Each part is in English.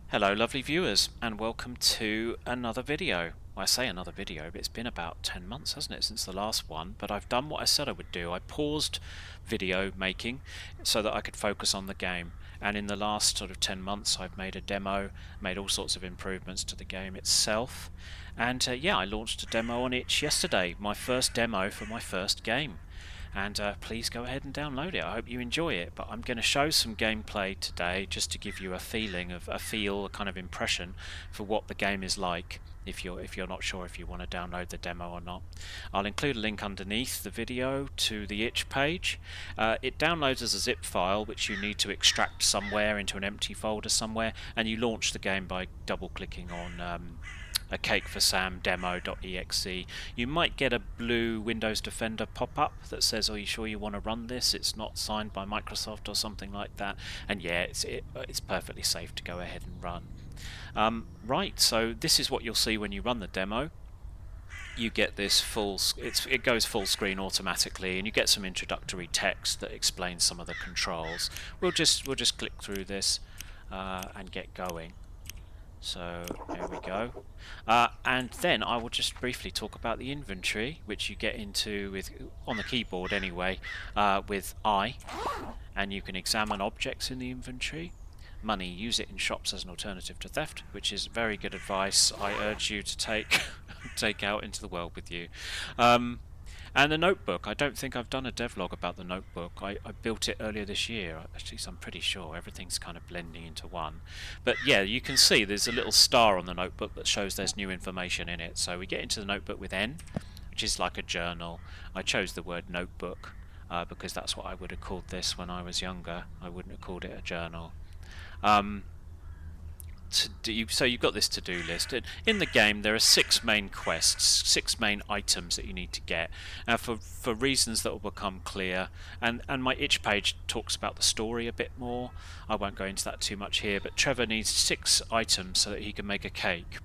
Hello lovely viewers and welcome to another video. Well, I say another video, but it's been about 10 months, hasn't it, since the last one, but I've done what I said I would do. I paused video making so that I could focus on the game, and in the last sort of 10 months I've made a demo, made all sorts of improvements to the game itself, and yeah, I launched a demo on itch yesterday, my first demo for my first game. And please go ahead and download it. I hope you enjoy it. But I'm going to show some gameplay today just to give you a feeling of a kind of impression for what the game is like. If you're not sure if you want to download the demo or not, I'll include a link underneath the video to the itch page. It downloads as a zip file which you need to extract somewhere into an empty folder somewhere, and you launch the game by double clicking on a cake for Sam demo.exe. You might get a blue Windows Defender pop-up that says, are you sure you want to run this? It's not signed by Microsoft or something like that. And yeah, it's perfectly safe to go ahead and run. Right, so this is what you'll see when you run the demo. You get this it goes full screen automatically, and you get some introductory text that explains some of the controls. We'll just click through this and get going. So there we go, and then I will just briefly talk about the inventory, which you get into with on the keyboard anyway, with I, and you can examine objects in the inventory. Money, use it in shops as an alternative to theft, which is very good advice. I urge you to take out into the world with you. And the notebook, I don't think I've done a devlog about the notebook. I built it earlier this year, actually, so I'm pretty sure everything's kind of blending into one. But yeah, you can see there's a little star on the notebook that shows there's new information in it. So we get into the notebook with N, which is like a journal. I chose the word notebook because that's what I would have called this when I was younger. I wouldn't have called it a journal. So you've got this to-do list. In the game there are 6 main quests, 6 main items that you need to get, for reasons that will become clear, and my itch page talks about the story a bit more. I won't go into that too much here, but Trevor needs 6 items so that he can make a cake.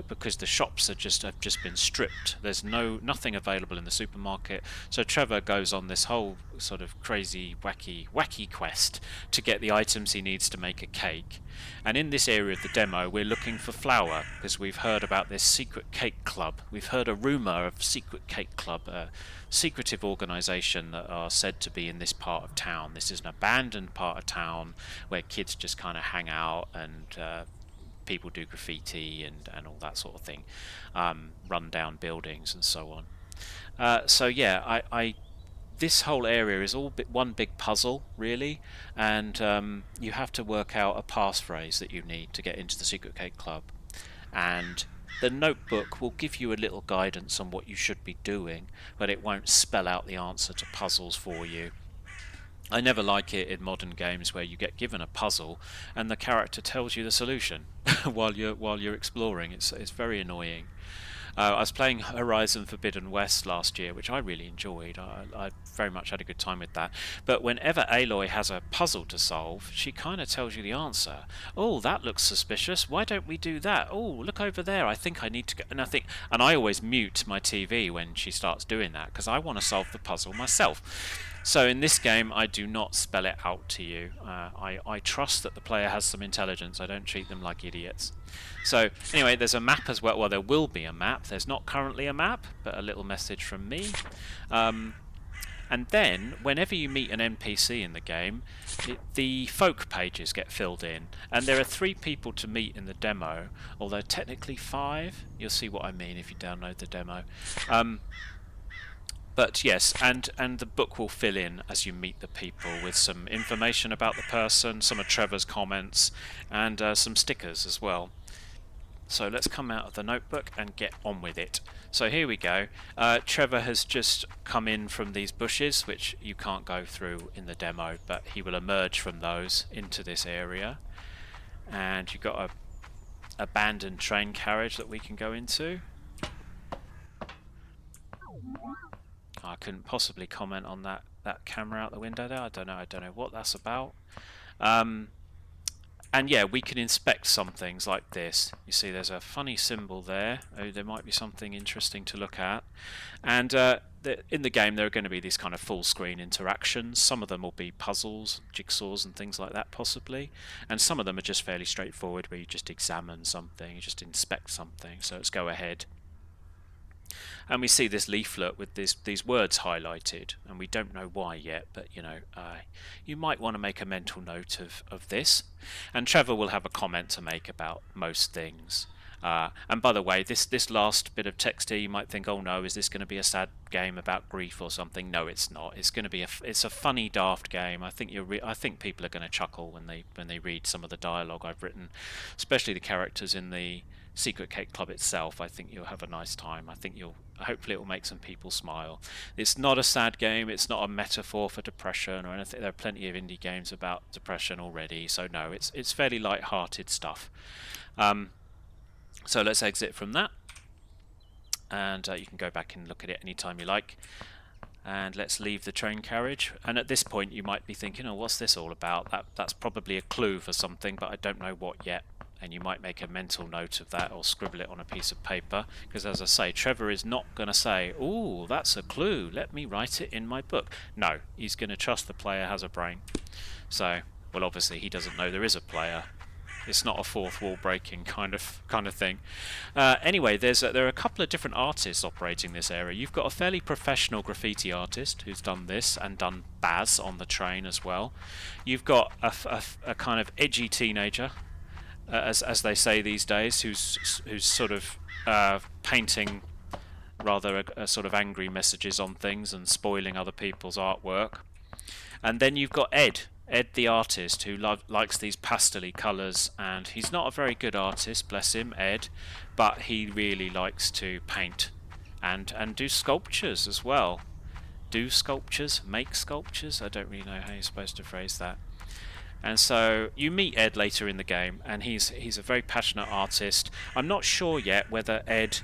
Because the shops have just been stripped. There's nothing available in the supermarket. So Trevor goes on this whole sort of crazy, wacky quest to get the items he needs to make a cake. And in this area of the demo, we're looking for flour because we've heard about this secret cake club. We've heard a rumor of secret cake club, a secretive organisation that are said to be in this part of town. This is an abandoned part of town where kids just kind of hang out and people do graffiti and all that sort of thing, run down buildings and so on. So yeah, this whole area is all one big puzzle really, and you have to work out a passphrase that you need to get into the Secret Cake Club, and the notebook will give you a little guidance on what you should be doing, but it won't spell out the answer to puzzles for you. I never like it in modern games where you get given a puzzle and the character tells you the solution while you're exploring. It's very annoying. I was playing Horizon Forbidden West last year, which I really enjoyed. I very much had a good time with that. But whenever Aloy has a puzzle to solve, she kind of tells you the answer. Oh, that looks suspicious. Why don't we do that? Oh, look over there. I think I need to go. And I always mute my TV when she starts doing that because I want to solve the puzzle myself. So in this game, I do not spell it out to you. I trust that the player has some intelligence. I don't treat them like idiots. So anyway, there's a map as well. Well, there will be a map. There's not currently a map, but a little message from me. And then, whenever you meet an NPC in the game, the folk pages get filled in. And there are 3 people to meet in the demo, although technically 5. You'll see what I mean if you download the demo. But yes, and the book will fill in as you meet the people with some information about the person, some of Trevor's comments, and some stickers as well. So let's come out of the notebook and get on with it. So here we go. Trevor has just come in from these bushes, which you can't go through in the demo, but he will emerge from those into this area. And you've got a abandoned train carriage that we can go into. I couldn't possibly comment on that camera out the window there. I don't know what that's about. And And yeah, we can inspect some things like this. You see there's a funny symbol there. Oh, there might be something interesting to look at. And in the game there are going to be these kind of full screen interactions. Some of them will be puzzles, jigsaws and things like that possibly. And some of them are just fairly straightforward where you just examine something, you just inspect something. So let's go ahead. And we see this leaflet with these words highlighted, and we don't know why yet, but you might want to make a mental note of this. And Trevor will have a comment to make about most things. And by the way, this last bit of text here, you might think, oh no, is this going to be a sad game about grief or something? No, it's not. It's going to be it's a funny, daft game. I think I think people are going to chuckle when they read some of the dialogue I've written, especially the characters in the Secret Cake Club itself. I think you'll have a nice time. Hopefully it will make some people smile. It's not a sad game. It's not a metaphor for depression or anything. There are plenty of indie games about depression already, so no, it's fairly light-hearted stuff. So let's exit from that, and you can go back and look at it anytime you like. And let's leave the train carriage. And at this point you might be thinking, oh, what's this all about? That's probably a clue for something, but I don't know what yet. And you might make a mental note of that or scribble it on a piece of paper, because as I say, Trevor is not going to say, oh, that's a clue, let me write it in my book. No, he's going to trust the player has a brain. So, well, obviously he doesn't know there is a player. It's not a fourth wall breaking kind of thing. Anyway, there are a couple of different artists operating this area. You've got a fairly professional graffiti artist who's done this and done Baz on the train as well. You've got a kind of edgy teenager, as they say these days, who's sort of painting rather sort of angry messages on things and spoiling other people's artwork. And then you've got Ed the artist, who likes these pastel-y colours, and he's not a very good artist, bless him, Ed, but he really likes to paint and do sculptures as well. Do sculptures, make sculptures? I don't really know how you're supposed to phrase that. And so you meet Ed later in the game, and he's a very passionate artist. I'm not sure yet whether Ed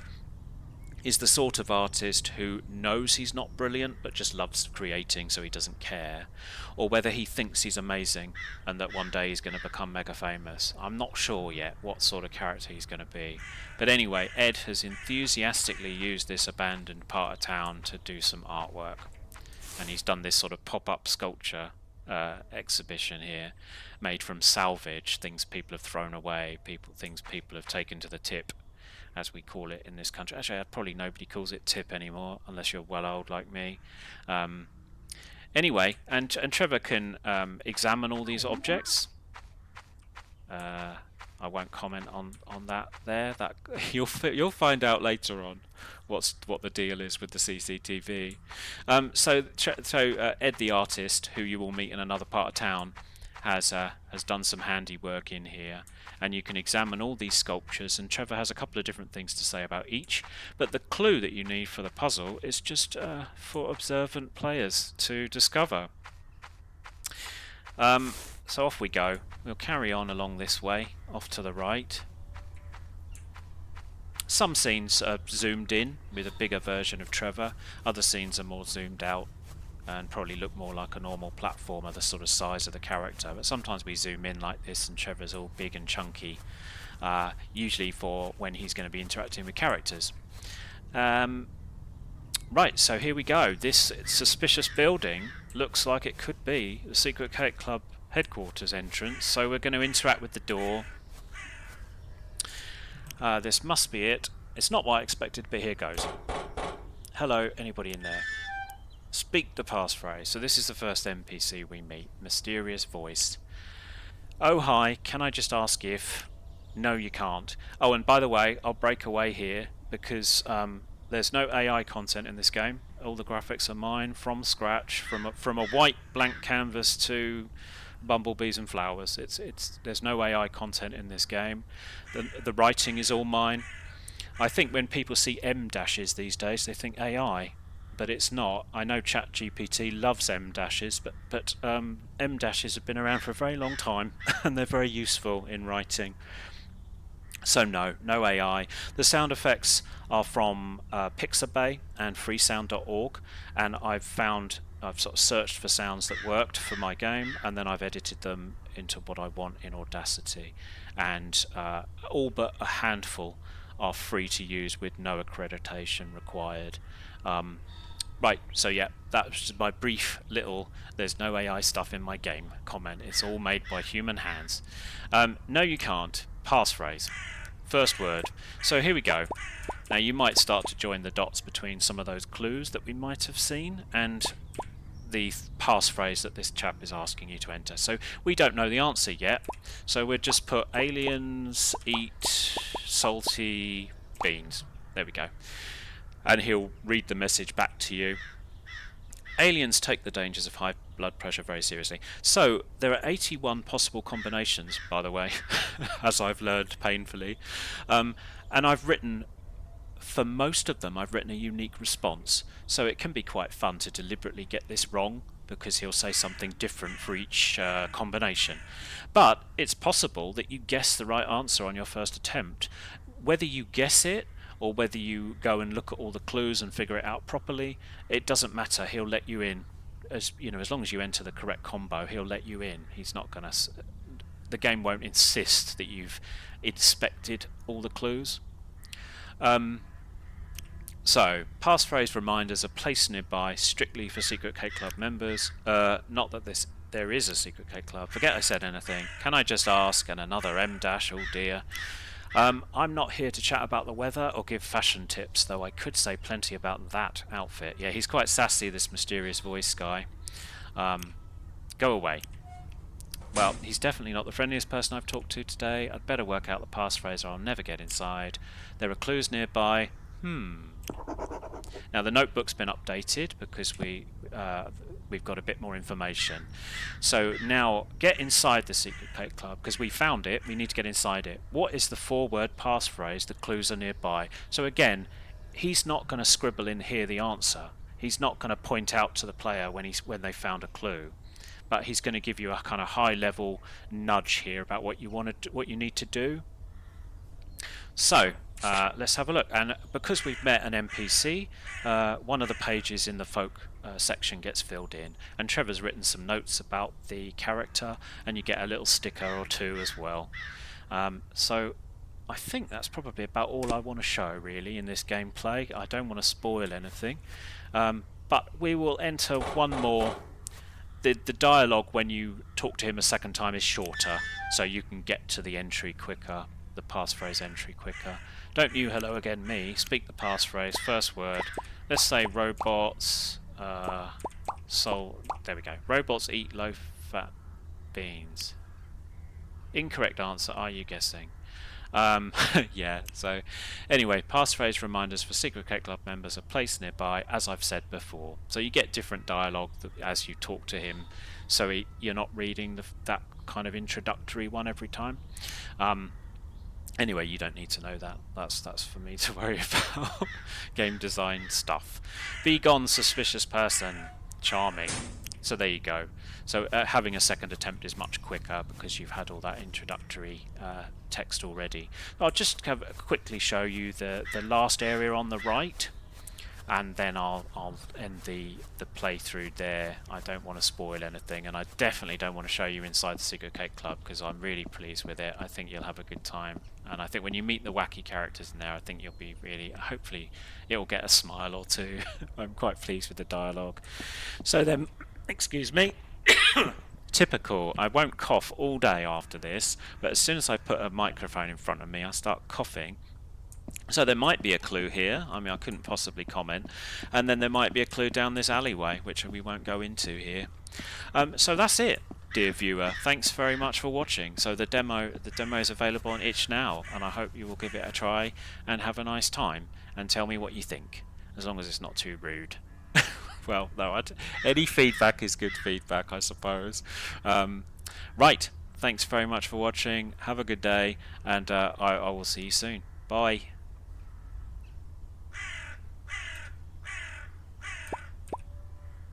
is the sort of artist who knows he's not brilliant but just loves creating, so he doesn't care, or whether he thinks he's amazing and that one day he's going to become mega famous. I'm not sure yet what sort of character he's going to be. But anyway, Ed has enthusiastically used this abandoned part of town to do some artwork, and he's done this sort of pop-up sculpture exhibition here, made from salvage, things people have thrown away, things people have taken to the tip, as we call it in this country. Actually, probably nobody calls it tip anymore, unless you're well old like me. Anyway, and Trevor can examine all these objects. I won't comment on that there. That you'll find out later on what the deal is with the CCTV. So Ed the artist, who you will meet in another part of town, has done some handiwork in here, and you can examine all these sculptures, and Trevor has a couple of different things to say about each, but the clue that you need for the puzzle is just for observant players to discover. So off we go. We'll carry on along this way, off to the right. Some scenes are zoomed in with a bigger version of Trevor, other scenes are more zoomed out and probably look more like a normal platformer, the sort of size of the character. But sometimes we zoom in like this and Trevor's all big and chunky, usually for when he's going to be interacting with characters. Right, so here we go. This suspicious building looks like it could be the Secret Cake Club headquarters entrance, so we're going to interact with the door. This must be it. It's not what I expected, but here goes. Hello, anybody in there? Speak the passphrase. So this is the first NPC we meet. Mysterious voice. Oh hi, can I just ask if... No, you can't. Oh, and by the way, I'll break away here because there's no AI content in this game. All the graphics are mine from scratch, from a white blank canvas to bumblebees and flowers. There's no AI content in this game. The writing is all mine. I think when people see M dashes these days, they think AI, but it's not. I know ChatGPT loves M dashes, but M dashes have been around for a very long time, and they're very useful in writing. So no AI. The sound effects are from Pixabay and freesound.org, and I've sort of searched for sounds that worked for my game, and then I've edited them into what I want in Audacity, and all but a handful are free to use with no accreditation required. Right, so yeah, that's my brief little "there's no AI stuff in my game" comment. It's all made by human hands. No, you can't. Passphrase. First word. So here we go. Now you might start to join the dots between some of those clues that we might have seen and the passphrase that this chap is asking you to enter. So we don't know the answer yet, so we'll just put aliens eat salty beans. There we go. And he'll read the message back to you. Aliens take the dangers of high blood pressure very seriously. So there are 81 possible combinations, by the way, as I've learned painfully. And I've written, for most of them, I've written a unique response. So it can be quite fun to deliberately get this wrong, because he'll say something different for each combination. But it's possible that you guess the right answer on your first attempt. Whether you guess it, or whether you go and look at all the clues and figure it out properly, it doesn't matter. He'll let you in, as long as you enter the correct combo, he'll let you in. He's not gonna. The game won't insist that you've inspected all the clues. So, passphrase reminders are placed nearby strictly for Secret Cake Club members. Not that there is a Secret Cake Club. Forget I said anything. Can I just ask? And another M dash. Oh dear. I'm not here to chat about the weather or give fashion tips, though I could say plenty about that outfit. Yeah, he's quite sassy, this mysterious voice guy. Go away. Well, he's definitely not the friendliest person I've talked to today. I'd better work out the passphrase or I'll never get inside. There are clues nearby. Now the notebook's been updated because we've got a bit more information. So now get inside the Secret Cake Club, because we found it. We need to get inside it. What is the 4-word passphrase? The clues are nearby. So again, he's not going to scribble in here the answer. He's not going to point out to the player when they found a clue, but he's going to give you a kind of high-level nudge here about what you need to do. So let's have a look. And because we've met an NPC, one of the pages in the folk section gets filled in, and Trevor's written some notes about the character, and you get a little sticker or two as well. So I think that's probably about all I want to show really in this gameplay. I don't want to spoil anything, but we will enter one more. The dialogue when you talk to him a second time is shorter, so you can get to the entry quicker, the passphrase entry quicker. Don't you hello again me, speak the passphrase, first word. Let's say robots, there we go. Robots eat low-fat beans. Incorrect answer, are you guessing? Yeah, so anyway, passphrase reminders for Secret Cake Club members are placed nearby, as I've said before. So you get different dialogue as you talk to him, so you're not reading that kind of introductory one every time. Anyway, you don't need to know that. That's for me to worry about. Game design stuff. Be gone, suspicious person. Charming. So there you go. So having a second attempt is much quicker because you've had all that introductory text already. I'll just quickly show you the last area on the right, and then I'll end the playthrough there. I don't want to spoil anything, and I definitely don't want to show you inside the Secret Cake Club because I'm really pleased with it. I think you'll have a good time, and I think when you meet the wacky characters in there, I think you'll be hopefully it will get a smile or two. I'm quite pleased with the dialogue. So then, excuse me. Typical. I won't cough all day after this, but as soon as I put a microphone in front of me, I start coughing. So there might be a clue here. I mean, I couldn't possibly comment. And then there might be a clue down this alleyway, which we won't go into here. So that's it, dear viewer. Thanks very much for watching. So the demo is available on itch now, and I hope you will give it a try and have a nice time and tell me what you think, as long as it's not too rude. Well, no, any feedback is good feedback, I suppose. Right, thanks very much for watching. Have a good day, and I will see you soon. Bye.